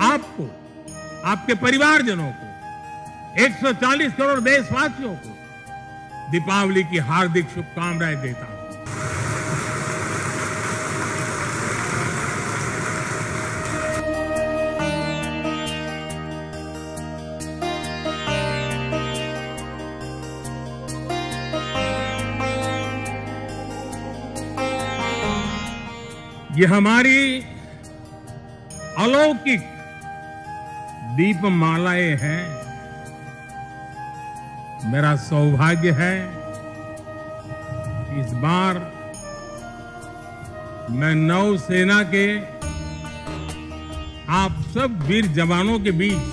आपको, आपके परिवारजनों को, 140 करोड़ देशवासियों को दीपावली की हार्दिक शुभकामनाएं देता हूं। ये हमारी अलौकिक दीपमालाएं हैं। मेरा सौभाग्य है इस बार मैं नौसेना के आप सब वीर जवानों के बीच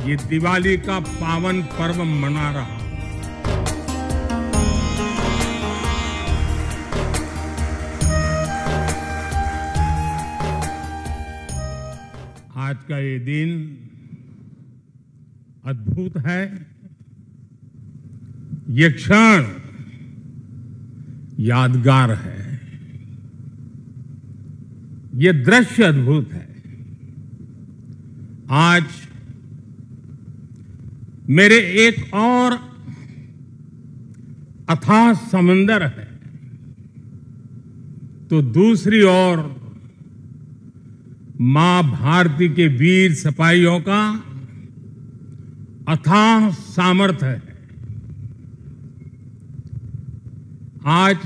ये दिवाली का पावन पर्व मना रहा हूं। आज का ये दिन अद्भुत है। ये क्षण यादगार है। ये दृश्य अद्भुत है। आज मेरे एक और अथाह समंदर है, तो दूसरी ओर मां भारती के वीर सिपाहियों का अथाह सामर्थ्य है। आज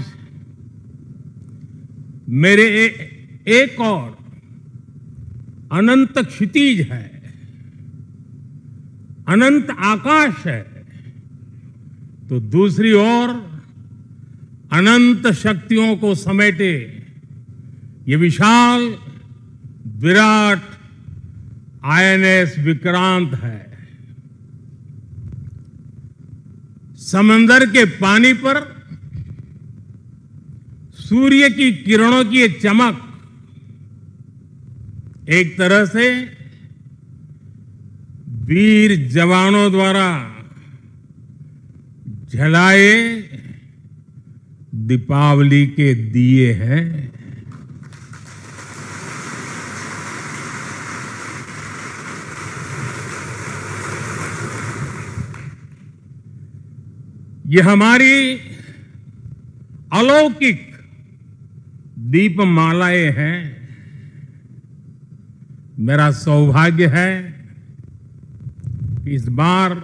मेरे एक और अनंत क्षितिज है, अनंत आकाश है, तो दूसरी ओर अनंत शक्तियों को समेटे ये विशाल विराट आईएनएस विक्रांत है। समंदर के पानी पर सूर्य की किरणों की ये चमक एक तरह से वीर जवानों द्वारा जलाए दीपावली के दिए हैं। ये हमारी अलौकिक दीपमालाएं हैं। मेरा सौभाग्य है कि इस बार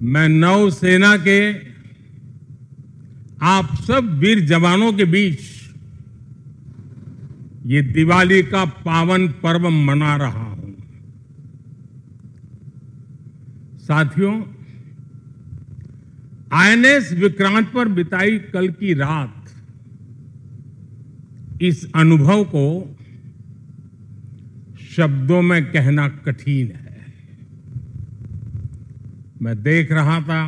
मैं नौसेना के आप सब वीर जवानों के बीच ये दिवाली का पावन पर्व मना रहा हूं। साथियों, आईएनएस विक्रांत पर बिताई कल की रात इस अनुभव को शब्दों में कहना कठिन है। मैं देख रहा था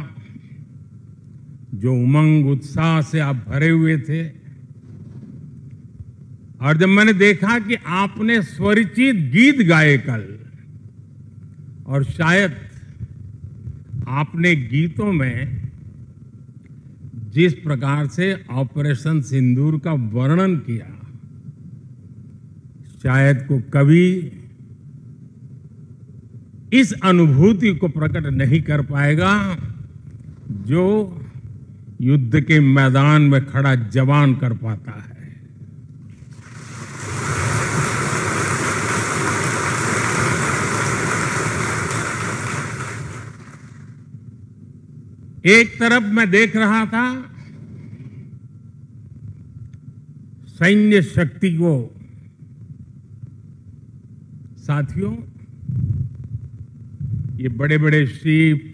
जो उमंग उत्साह से आप भरे हुए थे, और जब मैंने देखा कि आपने स्वरचित गीत गाए कल, और शायद आपने गीतों में जिस प्रकार से ऑपरेशन सिंदूर का वर्णन किया, शायद को कवि इस अनुभूति को प्रकट नहीं कर पाएगा जो युद्ध के मैदान में खड़ा जवान कर पाता है। एक तरफ मैं देख रहा था सैन्य शक्ति को। साथियों, ये बड़े बड़े शिप,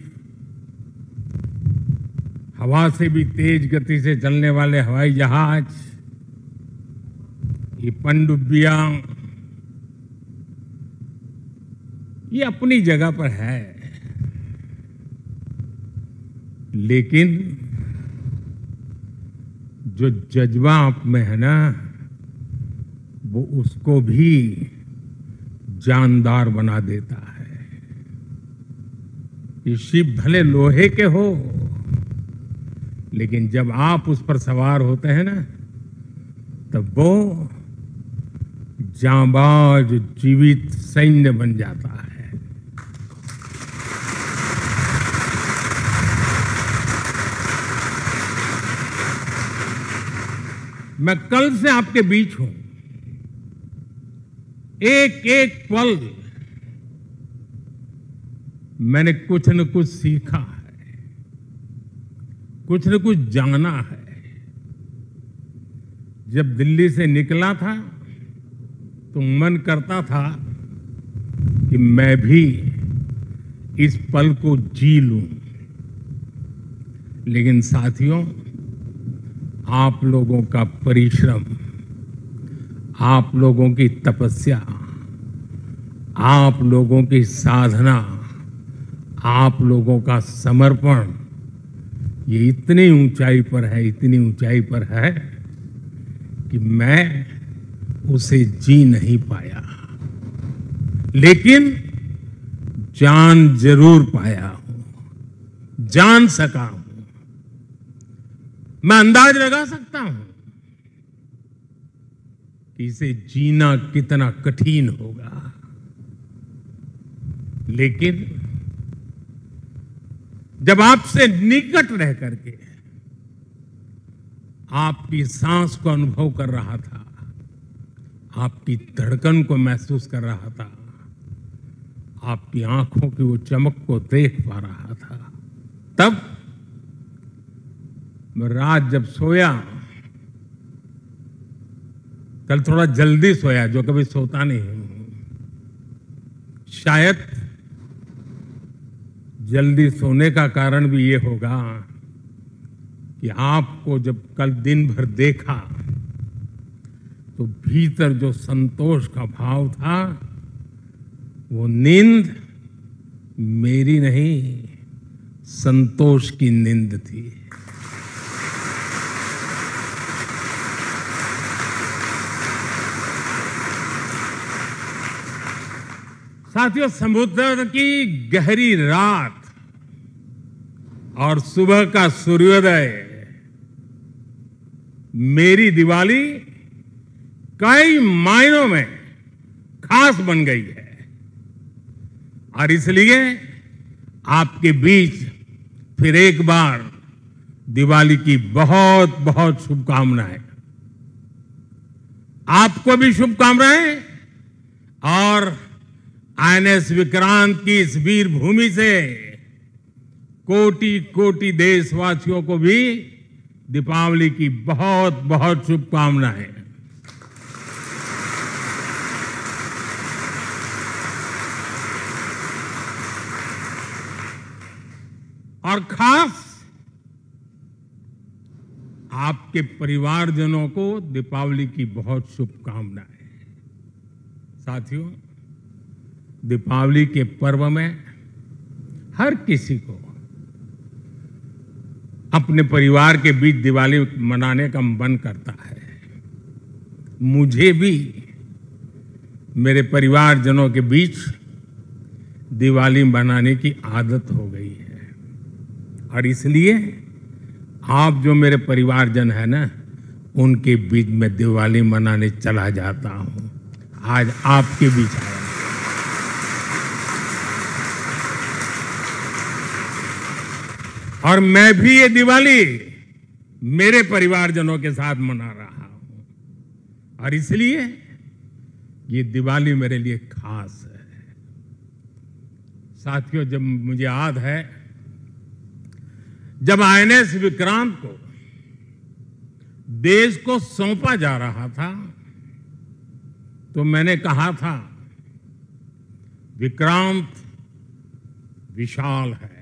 हवा से भी तेज गति से चलने वाले हवाई जहाज, ये पनडुब्बियां, ये अपनी जगह पर है, लेकिन जो जज्बा आप में है ना, वो उसको भी जानदार बना देता है। ये शिप भले लोहे के हो, लेकिन जब आप उस पर सवार होते हैं ना, तब वो जांबाज जीवित सैन्य बन जाता है। मैं कल से आपके बीच हूं। एक एक पल मैंने कुछ न कुछ सीखा है, कुछ न कुछ जाना है। जब दिल्ली से निकला था तो मन करता था कि मैं भी इस पल को जी लूं, लेकिन साथियों, आप लोगों का परिश्रम, आप लोगों की तपस्या, आप लोगों की साधना, आप लोगों का समर्पण, ये इतनी ऊंचाई पर है, इतनी ऊंचाई पर है कि मैं उसे जी नहीं पाया, लेकिन जान जरूर पाया हूं, जान सका हूं। मैं अंदाज लगा सकता हूं कि इसे जीना कितना कठिन होगा, लेकिन जब आपसे निकट रह करके आपकी सांस को अनुभव कर रहा था, आपकी धड़कन को महसूस कर रहा था, आपकी आंखों की वो चमक को देख पा रहा था, तब मैं रात जब सोया, कल थोड़ा जल्दी सोया, जो कभी सोता नहीं हूं। शायद जल्दी सोने का कारण भी ये होगा कि आपको जब कल दिन भर देखा तो भीतर जो संतोष का भाव था, वो नींद मेरी नहीं, संतोष की नींद थी। साथियों, समुद्र की गहरी रात और सुबह का सूर्योदय मेरी दिवाली कई मायनों में खास बन गई है, और इसलिए आपके बीच फिर एक बार दिवाली की बहुत बहुत शुभकामनाएं। आपको भी शुभकामनाएं, और आईएनएस विक्रांत की इस वीर भूमि से कोटि कोटि देशवासियों को भी दीपावली की बहुत बहुत शुभकामनाएं। और खास आपके परिवारजनों को दीपावली की बहुत शुभकामनाएं। साथियों, दीपावली के पर्व में हर किसी को अपने परिवार के बीच दिवाली मनाने का मन करता है। मुझे भी मेरे परिवारजनों के बीच दिवाली मनाने की आदत हो गई है, और इसलिए आप जो मेरे परिवारजन है ना, उनके बीच में दिवाली मनाने चला जाता हूं। आज आपके बीच आया। और मैं भी ये दिवाली मेरे परिवारजनों के साथ मना रहा हूं, और इसलिए ये दिवाली मेरे लिए खास है। साथियों, जब मुझे याद है, जब आईएनएस विक्रांत को देश को सौंपा जा रहा था, तो मैंने कहा था, विक्रांत विशाल है,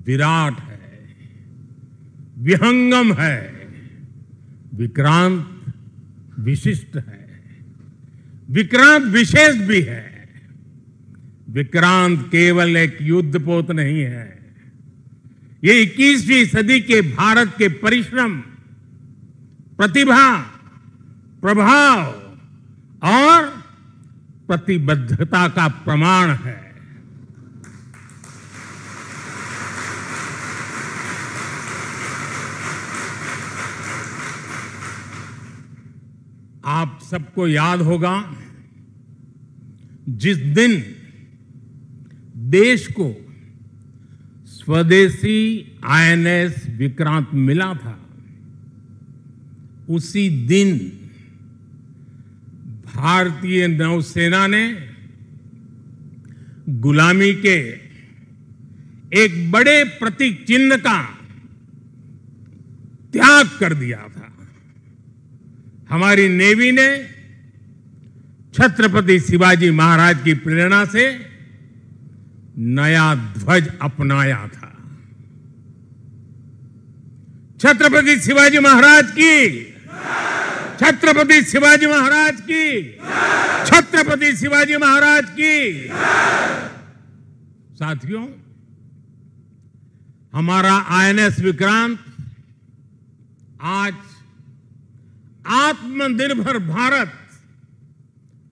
विराट है, विहंगम है, विक्रांत विशिष्ट है, विक्रांत विशेष भी है। विक्रांत केवल एक युद्धपोत नहीं है, ये 21वीं सदी के भारत के परिश्रम प्रतिभा, प्रभाव और प्रतिबद्धता का प्रमाण है। आप सबको याद होगा, जिस दिन देश को स्वदेशी आईएनएस विक्रांत मिला था, उसी दिन भारतीय नौसेना ने गुलामी के एक बड़े प्रतीक चिन्ह का त्याग कर दिया था। हमारी नेवी ने छत्रपति शिवाजी महाराज की प्रेरणा से नया ध्वज अपनाया था। छत्रपति शिवाजी महाराज की, छत्रपति शिवाजी महाराज की, छत्रपति शिवाजी महाराज की। साथियों, हमारा आईएनएस विक्रांत आज आत्मनिर्भर भारत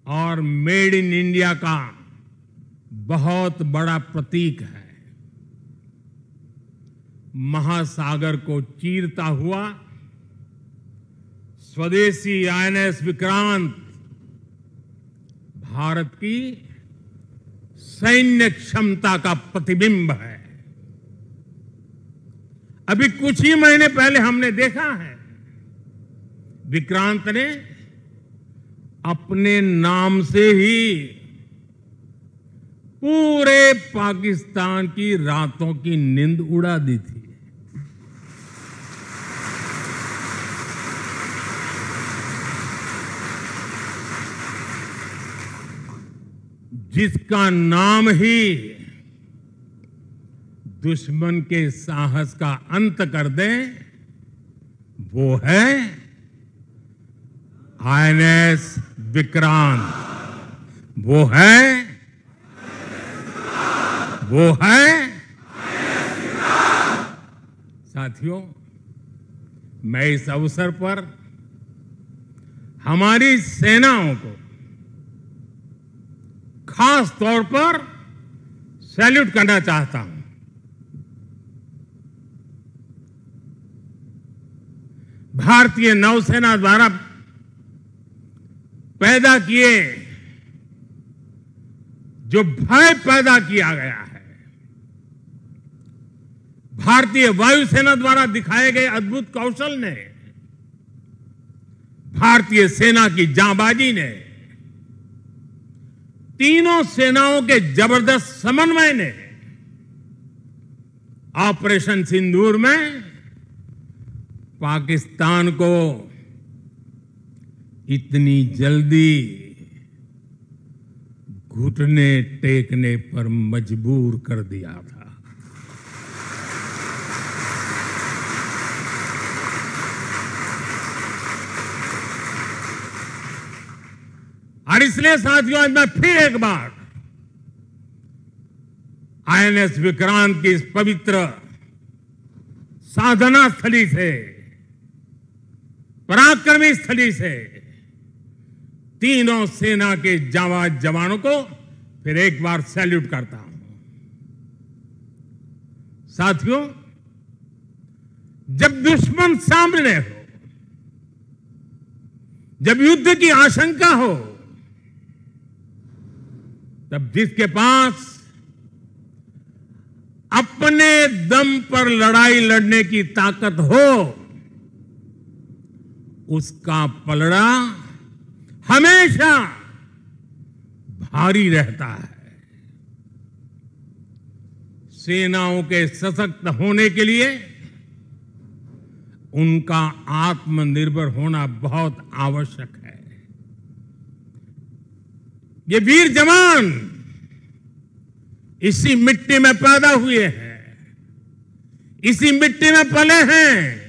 और मेड इन इंडिया का बहुत बड़ा प्रतीक है। महासागर को चीरता हुआ स्वदेशी आईएनएस विक्रांत भारत की सैन्य क्षमता का प्रतिबिंब है। अभी कुछ ही महीने पहले हमने देखा है, विक्रांत ने अपने नाम से ही पूरे पाकिस्तान की रातों की नींद उड़ा दी थी। जिसका नाम ही दुश्मन के साहस का अंत कर दे, वो है आईएनएस विक्रांत। वो है साथियों, मैं इस अवसर पर हमारी सेनाओं को खास तौर पर सैल्यूट करना चाहता हूं। भारतीय नौसेना द्वारा पैदा किए जो भय पैदा किया गया है, भारतीय वायुसेना द्वारा दिखाए गए अद्भुत कौशल ने, भारतीय सेना की जांबाजी ने, तीनों सेनाओं के जबरदस्त समन्वय ने ऑपरेशन सिंदूर में पाकिस्तान को इतनी जल्दी घुटने टेकने पर मजबूर कर दिया था। और इसलिए साथियों, आज मैं फिर एक बार आईएनएस विक्रांत की इस पवित्र साधना स्थली से, पराक्रमी स्थली से तीनों सेना के जाबाज जवानों को फिर एक बार सैल्यूट करता हूं। साथियों, जब दुश्मन सामने हो, जब युद्ध की आशंका हो, तब जिसके पास अपने दम पर लड़ाई लड़ने की ताकत हो, उसका पलड़ा हमेशा भारी रहता है। सेनाओं के सशक्त होने के लिए उनका आत्मनिर्भर होना बहुत आवश्यक है। ये वीर जवान इसी मिट्टी में पैदा हुए हैं, इसी मिट्टी में पले हैं।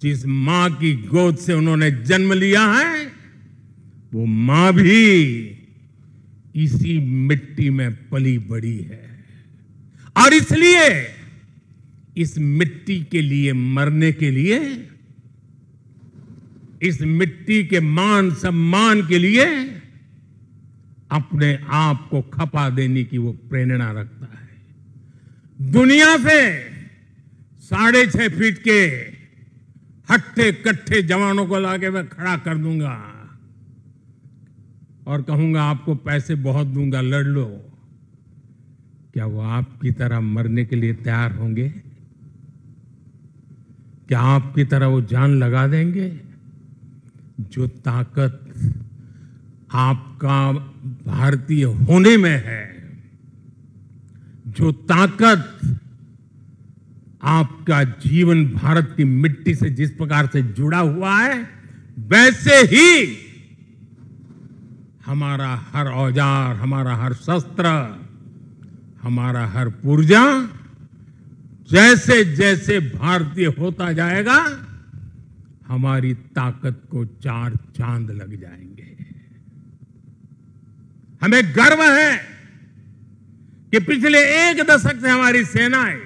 जिस मां की गोद से उन्होंने जन्म लिया है, वो मां भी इसी मिट्टी में पली बड़ी है। और इसलिए इस मिट्टी के लिए मरने के लिए, इस मिट्टी के मान सम्मान के लिए अपने आप को खपा देने की वो प्रेरणा रखता है। दुनिया से 6.5 फीट के हट्टे कट्टे जवानों को लाके मैं खड़ा कर दूंगा और कहूंगा आपको पैसे बहुत दूंगा, लड़ लो। क्या वो आपकी तरह मरने के लिए तैयार होंगे? क्या आपकी तरह वो जान लगा देंगे? जो ताकत आपका भारतीय होने में है, जो ताकत आपका जीवन भारत की मिट्टी से जिस प्रकार से जुड़ा हुआ है, वैसे ही हमारा हर औजार, हमारा हर शस्त्र, हमारा हर पुर्जा जैसे जैसे भारतीय होता जाएगा, हमारी ताकत को 4 चांद लग जाएंगे। हमें गर्व है कि पिछले 1 दशक से हमारी सेनाएं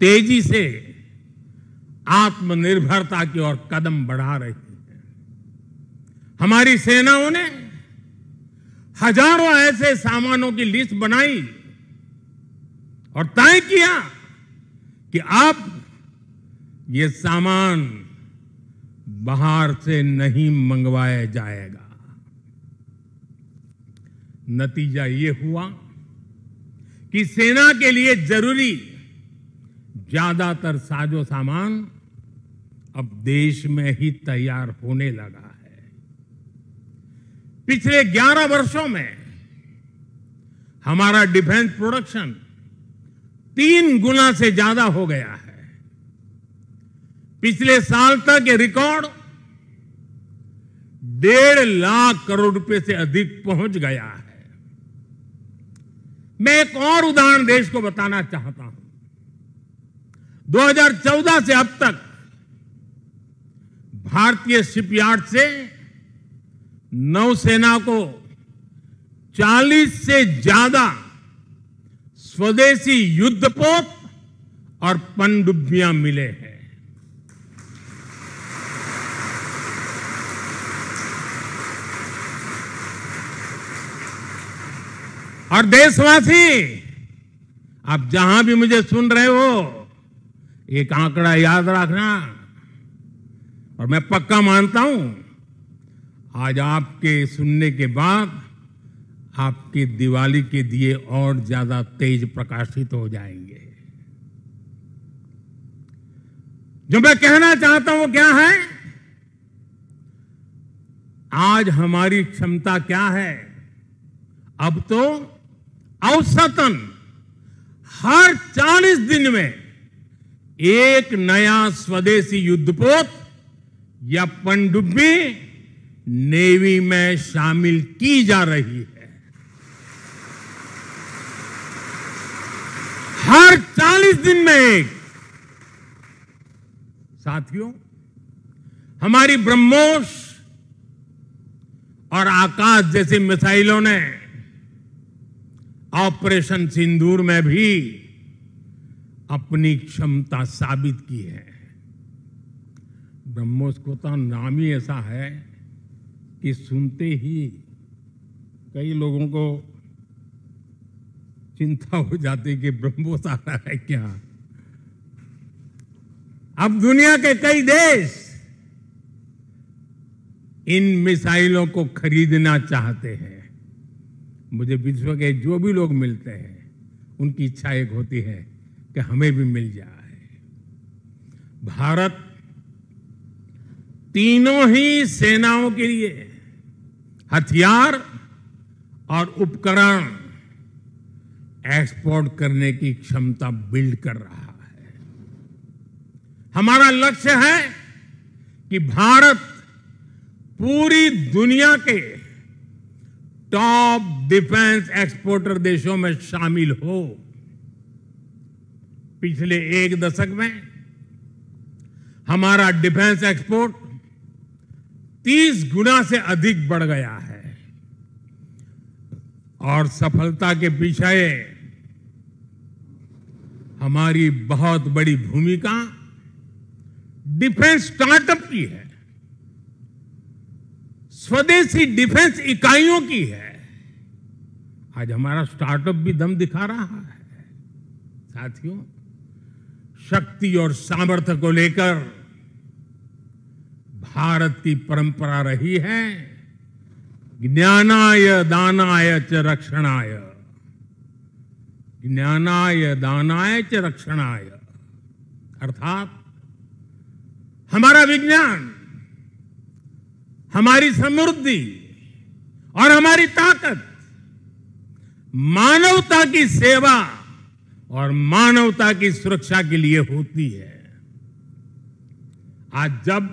तेजी से आत्मनिर्भरता की ओर कदम बढ़ा रही है। हमारी सेनाओं ने हजारों ऐसे सामानों की लिस्ट बनाई और तय किया कि अब ये सामान बाहर से नहीं मंगवाया जाएगा। नतीजा ये हुआ कि सेना के लिए जरूरी ज्यादातर साजो सामान अब देश में ही तैयार होने लगा है। पिछले 11 वर्षों में हमारा डिफेंस प्रोडक्शन 3 गुना से ज्यादा हो गया है। पिछले साल तक ये रिकॉर्ड 1.5 लाख करोड़ रुपए से अधिक पहुंच गया है। मैं एक और उदाहरण देश को बताना चाहता हूं। 2014 से अब तक भारतीय शिपयार्ड से नौसेना को 40 से ज्यादा स्वदेशी युद्धपोत और पनडुब्बियां मिले हैं। और देशवासी, आप जहां भी मुझे सुन रहे हो, एक आंकड़ा याद रखना। और मैं पक्का मानता हूं आज आपके सुनने के बाद आपकी दिवाली के दिए और ज्यादा तेज प्रकाशित हो जाएंगे। जो मैं कहना चाहता हूं वो क्या है? आज हमारी क्षमता क्या है? अब तो औसतन हर 40 दिन में एक नया स्वदेशी युद्धपोत या पनडुब्बी नेवी में शामिल की जा रही है। हर 40 दिन में एक। साथियों, हमारी ब्रह्मोस और आकाश जैसी मिसाइलों ने ऑपरेशन सिंदूर में भी अपनी क्षमता साबित की है। ब्रह्मोस को तो नाम ही ऐसा है कि सुनते ही कई लोगों को चिंता हो जाती कि ब्रह्मोस आ रहा है क्या। अब दुनिया के कई देश इन मिसाइलों को खरीदना चाहते हैं। मुझे विश्व के जो भी लोग मिलते हैं उनकी इच्छा एक होती है कि हमें भी मिल जाए। भारत तीनों ही सेनाओं के लिए हथियार और उपकरण एक्सपोर्ट करने की क्षमता बिल्ड कर रहा है। हमारा लक्ष्य है कि भारत पूरी दुनिया के टॉप डिफेंस एक्सपोर्टर देशों में शामिल हो। पिछले 1 दशक में हमारा डिफेंस एक्सपोर्ट 30 गुना से अधिक बढ़ गया है। और सफलता के पीछे हमारी बहुत बड़ी भूमिका डिफेंस स्टार्टअप की है, स्वदेशी डिफेंस इकाइयों की है। आज हमारा स्टार्टअप भी दम दिखा रहा है। साथियों, शक्ति और सामर्थ्य को लेकर भारत की परंपरा रही है ज्ञानाय दानाय च रक्षणाय, ज्ञानाय दानाय च रक्षणाय, अर्थात हमारा विज्ञान, हमारी समृद्धि और हमारी ताकत मानवता की सेवा और मानवता की सुरक्षा के लिए होती है। आज जब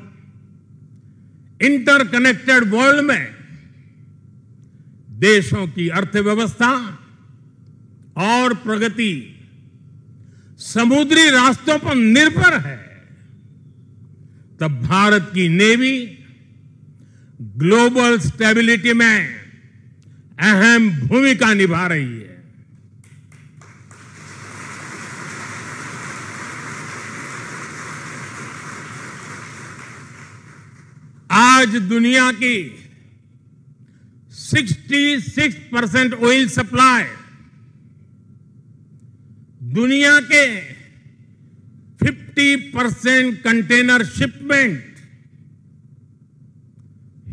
इंटरकनेक्टेड वर्ल्ड में देशों की अर्थव्यवस्था और प्रगति समुद्री रास्तों पर निर्भर है, तब भारत की नेवी ग्लोबल स्टेबिलिटी में अहम भूमिका निभा रही है। आज दुनिया की 66% ऑयल सप्लाई, दुनिया के 50% कंटेनर शिपमेंट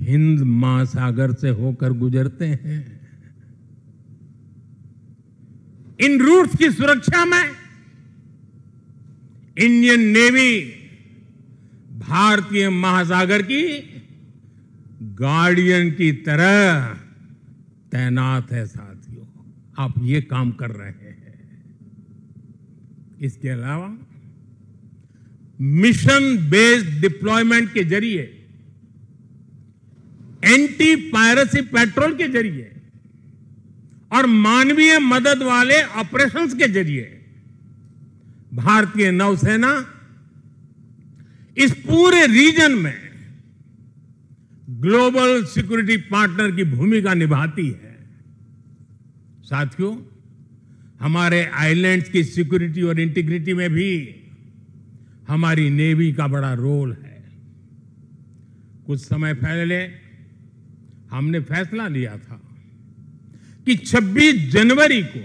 हिंद महासागर से होकर गुजरते हैं। इन रूट्स की सुरक्षा में इंडियन नेवी भारतीय महासागर की गार्डियन की तरह तैनात है। साथियों, आप ये काम कर रहे हैं। इसके अलावा मिशन बेस्ड डिप्लॉयमेंट के जरिए, एंटी पायरेसी पेट्रोल के जरिए और मानवीय मदद वाले ऑपरेशंस के जरिए भारतीय नौसेना इस पूरे रीजन में ग्लोबल सिक्योरिटी पार्टनर की भूमिका निभाती है। साथियों, हमारे आइलैंड्स की सिक्योरिटी और इंटीग्रिटी में भी हमारी नेवी का बड़ा रोल है। कुछ समय पहले हमने फैसला लिया था कि 26 जनवरी को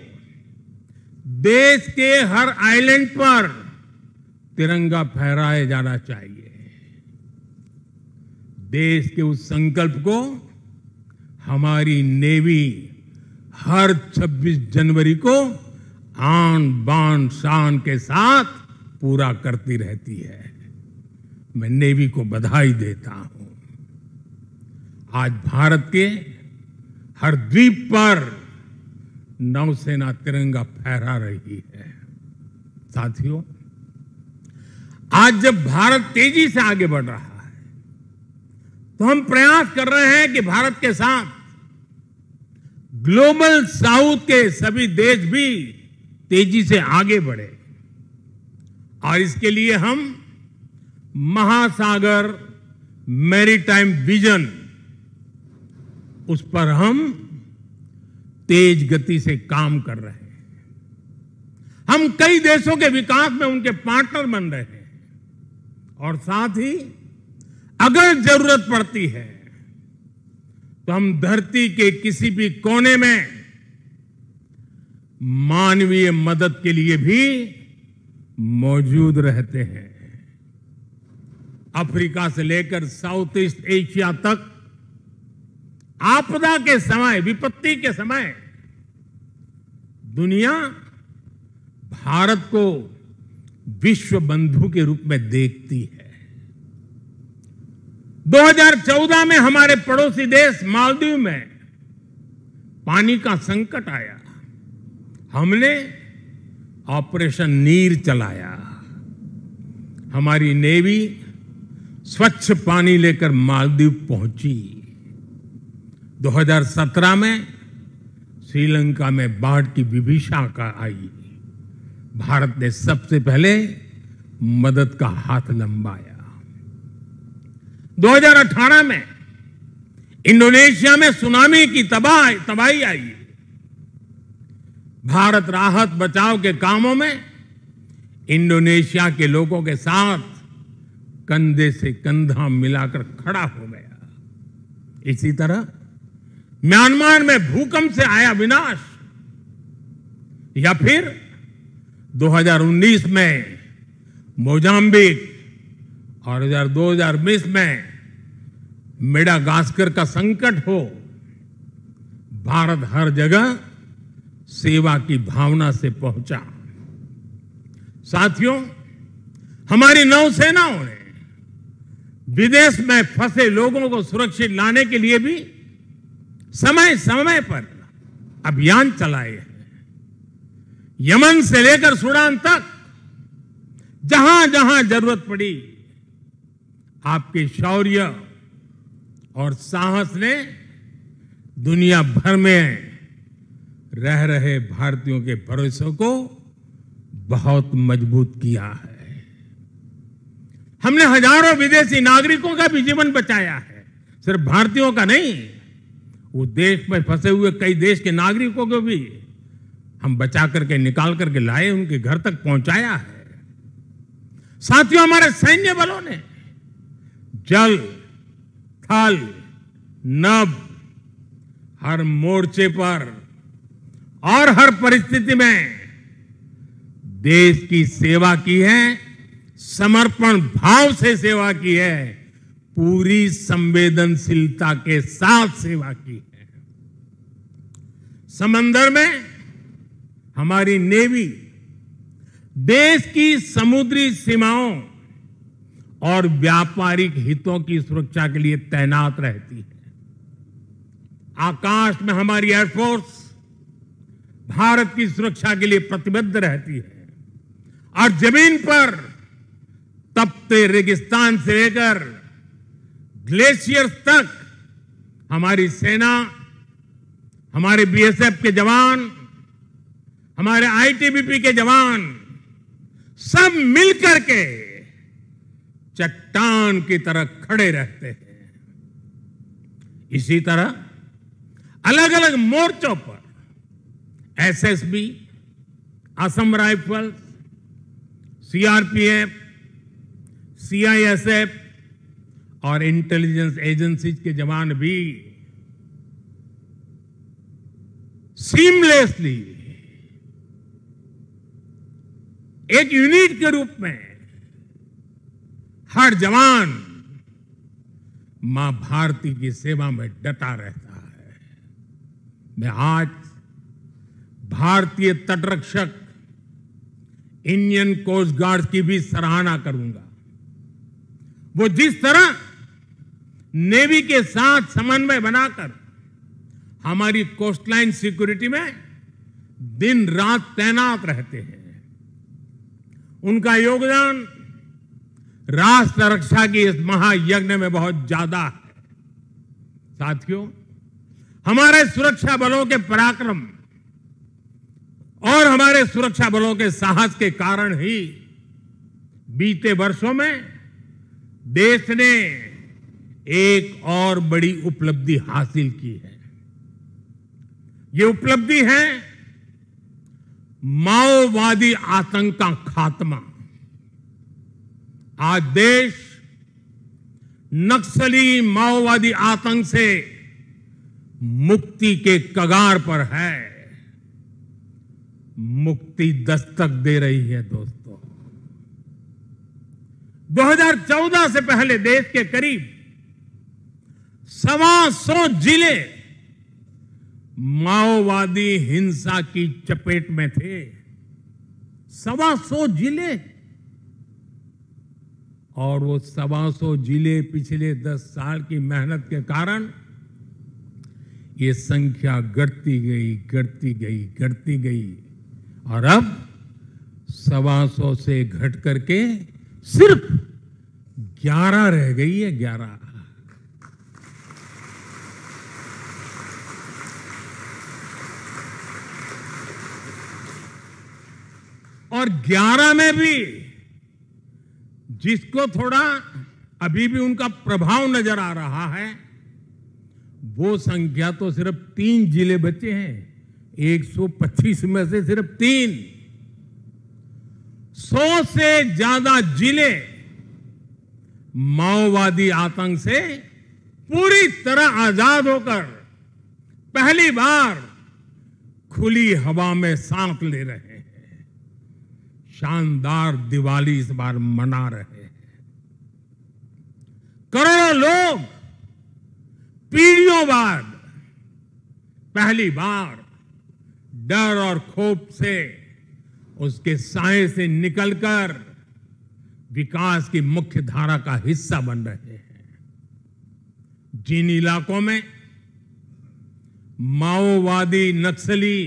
देश के हर आइलैंड पर तिरंगा फहराया जाना चाहिए। देश के उस संकल्प को हमारी नेवी हर 26 जनवरी को आन बान शान के साथ पूरा करती रहती है। मैं नेवी को बधाई देता हूं। आज भारत के हर द्वीप पर नौसेना तिरंगा फहरा रही है। साथियों, आज जब भारत तेजी से आगे बढ़ रहा है, तो हम प्रयास कर रहे हैं कि भारत के साथ ग्लोबल साउथ के सभी देश भी तेजी से आगे बढ़े, और इसके लिए हम महासागर मैरीटाइम विजन, उस पर हम तेज गति से काम कर रहे हैं। हम कई देशों के विकास में उनके पार्टनर बन रहे हैं, और साथ ही अगर जरूरत पड़ती है तो हम धरती के किसी भी कोने में मानवीय मदद के लिए भी मौजूद रहते हैं। अफ्रीका से लेकर साउथ ईस्ट एशिया तक आपदा के समय, विपत्ति के समय दुनिया भारत को विश्व बंधु के रूप में देखती है। 2014 में हमारे पड़ोसी देश मालदीव में पानी का संकट आया। हमने ऑपरेशन नीर चलाया। हमारी नेवी स्वच्छ पानी लेकर मालदीव पहुंची। 2017 में श्रीलंका में बाढ़ की विभीषिका आई। भारत ने सबसे पहले मदद का हाथ लंबाया। 2018 में इंडोनेशिया में सुनामी की तबाही आई। भारत राहत बचाव के कामों में इंडोनेशिया के लोगों के साथ कंधे से कंधा मिलाकर खड़ा हो गया। इसी तरह म्यांमार में भूकंप से आया विनाश, या फिर 2019 में मोजाम्बिक और 2020 में मेडागास्कर का संकट हो, भारत हर जगह सेवा की भावना से पहुंचा। साथियों, हमारी नौसेनाओं ने विदेश में फंसे लोगों को सुरक्षित लाने के लिए भी समय समय पर अभियान चलाए हैं। यमन से लेकर सूडान तक जहां जहां जरूरत पड़ी, आपके शौर्य और साहस ने दुनिया भर में रह रहे भारतीयों के भरोसे को बहुत मजबूत किया है। हमने हजारों विदेशी नागरिकों का भी जीवन बचाया है, सिर्फ भारतीयों का नहीं, वो देश में फंसे हुए कई देश के नागरिकों को भी हम बचा करके निकाल करके लाए, उनके घर तक पहुंचाया है। साथियों, हमारे सैन्य बलों ने जल, थल, नभ, हर मोर्चे पर और हर परिस्थिति में देश की सेवा की है, समर्पण भाव से सेवा की है, पूरी संवेदनशीलता के साथ सेवा की है। समंदर में हमारी नेवी देश की समुद्री सीमाओं और व्यापारिक हितों की सुरक्षा के लिए तैनात रहती है। आकाश में हमारी एयरफोर्स भारत की सुरक्षा के लिए प्रतिबद्ध रहती है, और जमीन पर तपते रेगिस्तान से लेकर ग्लेशियर्स तक हमारी सेना, हमारे बीएसएफ के जवान, हमारे आईटीबीपी के जवान सब मिलकर के चट्टान की तरह खड़े रहते हैं। इसी तरह अलग अलग मोर्चों पर SSB, Assam rifles, CRPF, CISF और इंटेलिजेंस एजेंसीज के जवान भी सीमलेसली एक यूनिट के रूप में हर जवान मां भारती की सेवा में डटा रहता है। मैं आज भारतीय तटरक्षक इंडियन कोस्ट गार्ड की भी सराहना करूंगा। वो जिस तरह नेवी के साथ समन्वय बनाकर हमारी कोस्टलाइन सिक्योरिटी में दिन रात तैनात रहते हैं, उनका योगदान राष्ट्र रक्षा की इस महायज्ञ में बहुत ज्यादा है। साथियों, हमारे सुरक्षा बलों के पराक्रम और हमारे सुरक्षा बलों के साहस के कारण ही बीते वर्षों में देश ने एक और बड़ी उपलब्धि हासिल की है। ये उपलब्धि है माओवादी आतंक का खात्मा। आज देश नक्सली माओवादी आतंक से मुक्ति के कगार पर है। मुक्ति दस्तक दे रही है। दोस्तों, 2014 से पहले देश के करीब 125 जिले माओवादी हिंसा की चपेट में थे। 125 जिले, और वो 125 जिले पिछले 10 साल की मेहनत के कारण ये संख्या घटती गई, घटती गई, घटती गई, और अब 125 से घट करके सिर्फ 11 रह गई है। 11। और 11 में भी जिसको थोड़ा अभी भी उनका प्रभाव नजर आ रहा है, वो संख्या तो सिर्फ 3 जिले बचे हैं। 125 में से सिर्फ 3। 100 से ज्यादा जिले माओवादी आतंक से पूरी तरह आजाद होकर पहली बार खुली हवा में सांस ले रहे हैं। शानदार दिवाली इस बार मना रहे हैं। करोड़ों लोग पीढ़ियों बाद पहली बार डर और खौफ से उसके साए से निकलकर विकास की मुख्य धारा का हिस्सा बन रहे हैं। जिन इलाकों में माओवादी नक्सली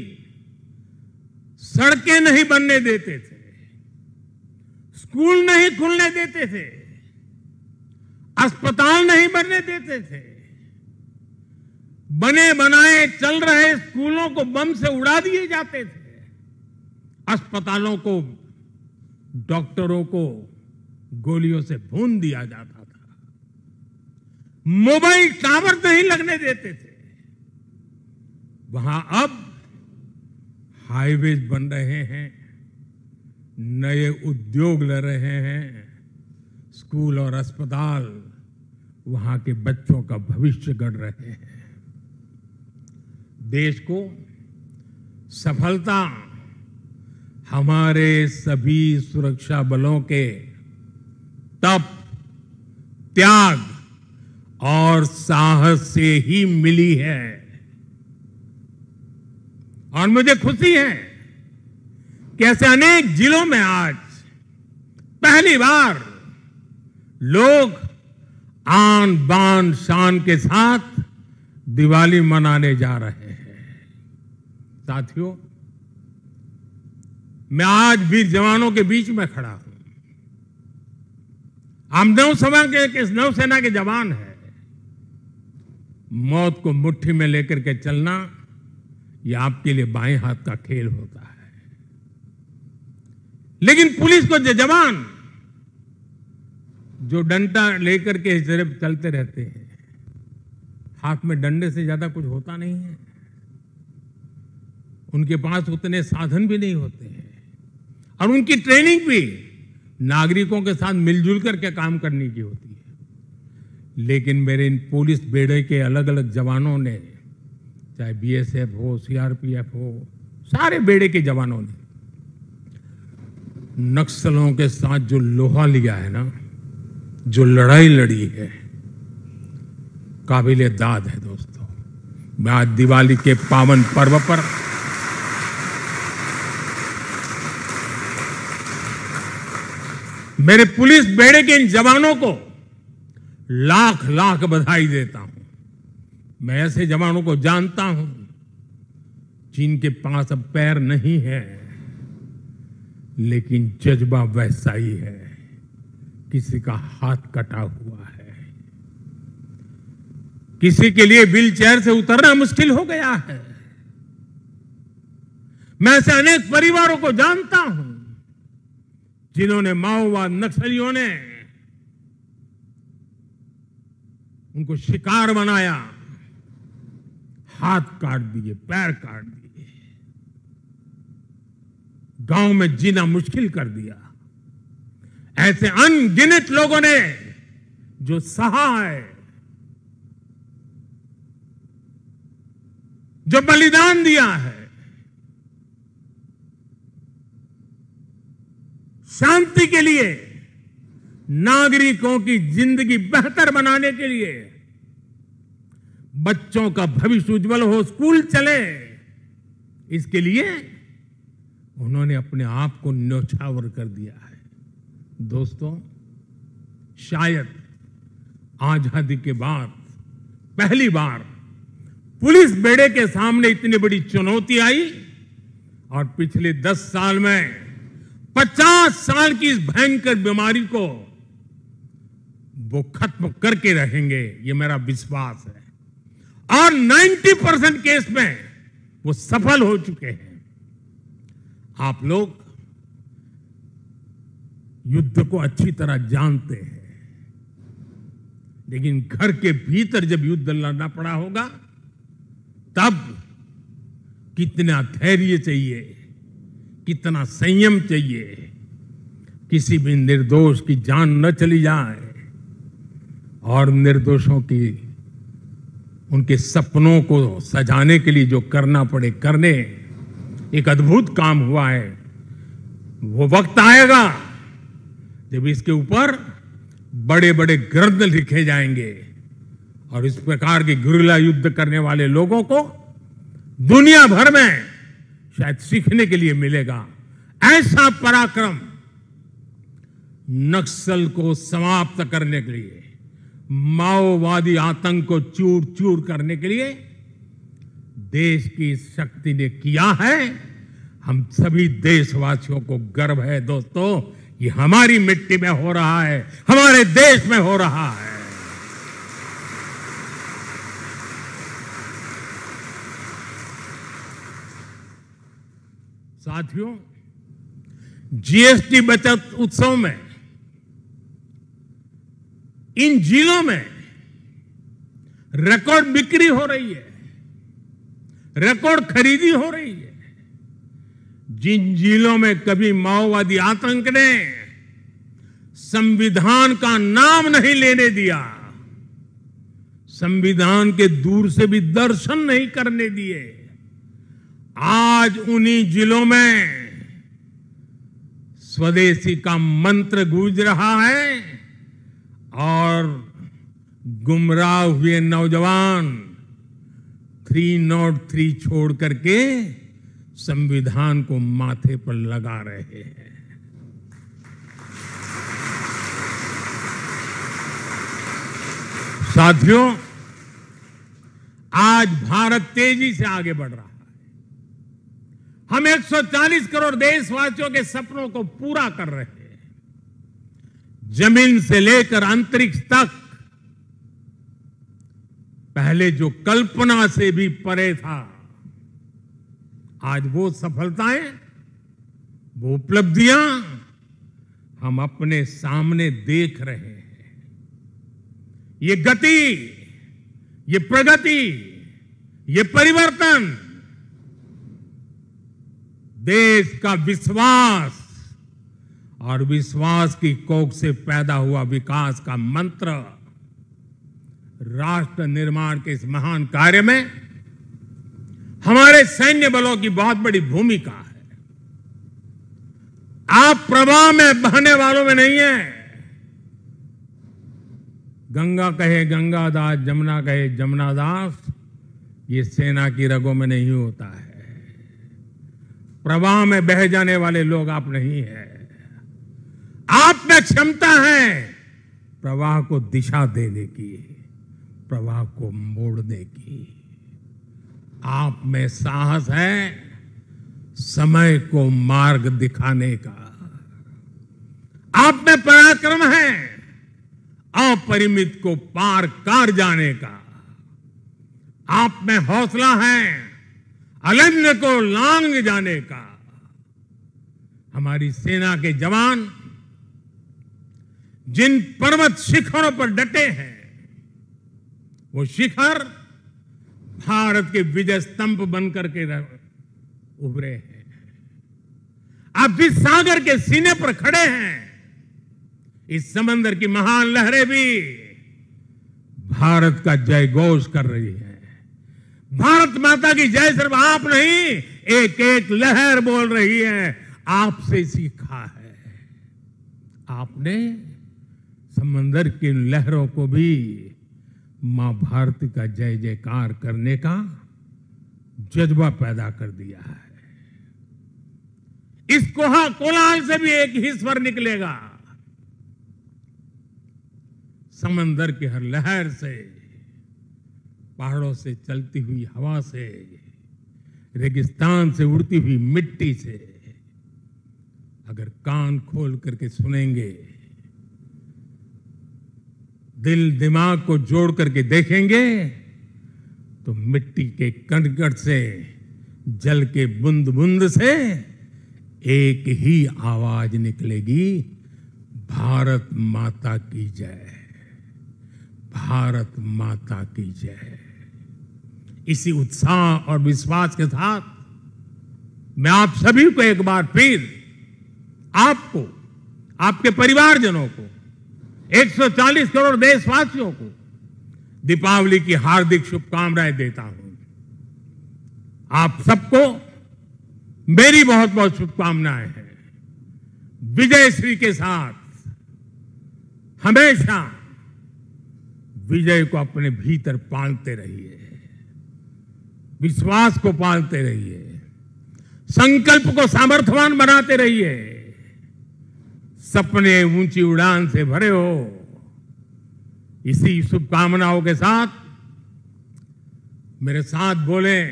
सड़कें नहीं बनने देते थे, स्कूल नहीं खुलने देते थे, अस्पताल नहीं बनने देते थे, बने बनाए चल रहे स्कूलों को बम से उड़ा दिए जाते थे, अस्पतालों को, डॉक्टरों को गोलियों से भून दिया जाता था, मोबाइल टावर नहीं लगने देते थे, वहां अब हाईवेज बन रहे हैं, नए उद्योग ले रहे हैं, स्कूल और अस्पताल वहां के बच्चों का भविष्य गढ़ रहे हैं। देश को सफलता हमारे सभी सुरक्षा बलों के तप, त्याग और साहस से ही मिली है। और मुझे खुशी है कि ऐसे अनेक जिलों में आज पहली बार लोग आन बान शान के साथ दिवाली मनाने जा रहे हैं। साथियों, मैं आज वीर जवानों के बीच में खड़ा हूं। हम नौसेना के जवान हैं। मौत को मुट्ठी में लेकर के चलना यह आपके लिए बाएं हाथ का खेल होता है, लेकिन पुलिस को जो जवान जो डंडा लेकर के सिर्फ चलते रहते हैं, हाथ में डंडे से ज्यादा कुछ होता नहीं है। उनके पास उतने साधन भी नहीं होते हैं और उनकी ट्रेनिंग भी नागरिकों के साथ मिलजुल करके काम करने की होती है। लेकिन मेरे इन पुलिस बेड़े के अलग अलग जवानों ने, चाहे बीएसएफ हो, सीआरपीएफ हो, सारे बेड़े के जवानों ने नक्सलों के साथ जो लोहा लिया है ना, जो लड़ाई लड़ी है, काबिले दाद है। दोस्तों, मैं आज दिवाली के पावन पर्व पर मेरे पुलिस बेड़े के इन जवानों को लाख लाख बधाई देता हूं। मैं ऐसे जवानों को जानता हूं जिनके पास अब पैर नहीं है, लेकिन जज्बा वैसा ही है। किसी का हाथ कटा हुआ है, किसी के लिए व्हील चेयर से उतरना मुश्किल हो गया है। मैं ऐसे अनेक परिवारों को जानता हूं जिन्होंने माओवाद नक्सलियों ने उनको शिकार बनाया, हाथ काट दिए, पैर काट दिए, गांव में जीना मुश्किल कर दिया। ऐसे अनगिनत लोगों ने जो सहा है, जो बलिदान दिया है, शांति के लिए, नागरिकों की जिंदगी बेहतर बनाने के लिए, बच्चों का भविष्य उज्जवल हो, स्कूल चले, इसके लिए उन्होंने अपने आप को न्यौछावर कर दिया है। दोस्तों, शायद आजादी के बाद पहली बार पुलिस बेड़े के सामने इतनी बड़ी चुनौती आई और पिछले 10 साल में 50 साल की इस भयंकर बीमारी को वो खत्म करके रहेंगे, ये मेरा विश्वास है। और 90% केस में वो सफल हो चुके हैं। आप लोग युद्ध को अच्छी तरह जानते हैं, लेकिन घर के भीतर जब युद्ध लड़ना पड़ा होगा, तब कितना धैर्य चाहिए, कितना संयम चाहिए, किसी भी निर्दोष की जान न चली जाए और निर्दोषों की उनके सपनों को सजाने के लिए जो करना पड़े करने। एक अद्भुत काम हुआ है। वो वक्त आएगा जब इसके ऊपर बड़े बड़े ग्रंथ लिखे जाएंगे और इस प्रकार के गुरिल्ला युद्ध करने वाले लोगों को दुनिया भर में शायद सीखने के लिए मिलेगा। ऐसा पराक्रम नक्सल को समाप्त करने के लिए, माओवादी आतंक को चूर चूर करने के लिए देश की शक्ति ने किया है। हम सभी देशवासियों को गर्व है दोस्तों, ये हमारी मिट्टी में हो रहा है, हमारे देश में हो रहा है। साथियों, जीएसटी बचत उत्सव में इन जिलों में रिकॉर्ड बिक्री हो रही है, रिकॉर्ड खरीदी हो रही है। जिन जिलों में कभी माओवादी आतंक ने संविधान का नाम नहीं लेने दिया, संविधान के दूर से भी दर्शन नहीं करने दिए, आज उन्हीं जिलों में स्वदेशी का मंत्र गूंज रहा है और गुमराह हुए नौजवान 303 छोड़ करके संविधान को माथे पर लगा रहे हैं। साथियों, आज भारत तेजी से आगे बढ़ रहा है। हम 140 करोड़ देशवासियों के सपनों को पूरा कर रहे हैं। जमीन से लेकर अंतरिक्ष तक, पहले जो कल्पना से भी परे था, आज वो सफलताएं, वो उपलब्धियां हम अपने सामने देख रहे हैं। ये गति, ये प्रगति, ये परिवर्तन देश का विश्वास और विश्वास की कोख से पैदा हुआ विकास का मंत्र, राष्ट्र निर्माण के इस महान कार्य में हमारे सैन्य बलों की बहुत बड़ी भूमिका है। आप प्रवाह में बहने वालों में नहीं है। गंगा कहे गंगादास, जमुना कहे जमुनादास, ये सेना की रगों में नहीं होता है। प्रवाह में बह जाने वाले लोग आप नहीं है। आप में क्षमता है प्रवाह को दिशा देने की, प्रवाह को मोड़ने की। आप में साहस है समय को मार्ग दिखाने का। आप में पराक्रम है अपरिमित को पार कर जाने का। आप में हौसला है अनन्य को लांग जाने का। हमारी सेना के जवान जिन पर्वत शिखरों पर डटे हैं, वो शिखर भारत के विजय स्तंभ बनकर के उभरे हैं। आप जिस सागर के सीने पर खड़े हैं, इस समंदर की महान लहरें भी भारत का जय घोष कर रही है। भारत माता की जय सिर्फ आप नहीं, एक एक लहर बोल रही है। आपसे सीखा है। आपने समंदर की लहरों को भी मां भारती का जय जयकार करने का जज्बा पैदा कर दिया है। इस कोलाहल से भी एक ही स्वर निकलेगा। समंदर की हर लहर से, पहाड़ों से चलती हुई हवा से, रेगिस्तान से उड़ती हुई मिट्टी से अगर कान खोल करके सुनेंगे, दिल दिमाग को जोड़ करके देखेंगे, तो मिट्टी के कण-कण से, जल के बूंद बूंद से एक ही आवाज निकलेगी, भारत माता की जय, भारत माता की जय। इसी उत्साह और विश्वास के साथ मैं आप सभी को एक बार फिर आपको, आपके परिवारजनों को, 140 करोड़ देशवासियों को दीपावली की हार्दिक शुभकामनाएं देता हूं। आप सबको मेरी बहुत बहुत शुभकामनाएं हैं। विजय श्री के साथ हमेशा विजय को अपने भीतर पालते रहिए, विश्वास को पालते रहिए, संकल्प को सामर्थ्यवान बनाते रहिए, सपने ऊंची उड़ान से भरे हो। इसी शुभकामनाओं के साथ मेरे साथ बोले,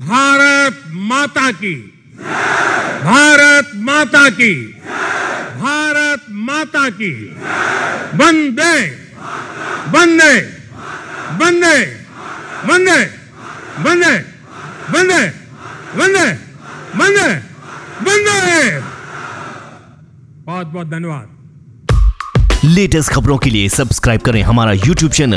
भारत माता की, भारत माता की, भारत माता की, वंदे वंदे वंदे वंदे वंदे वंदे वंदे वंदे वंदे। बहुत बहुत धन्यवाद। लेटेस्ट खबरों के लिए सब्सक्राइब करें हमारा YouTube चैनल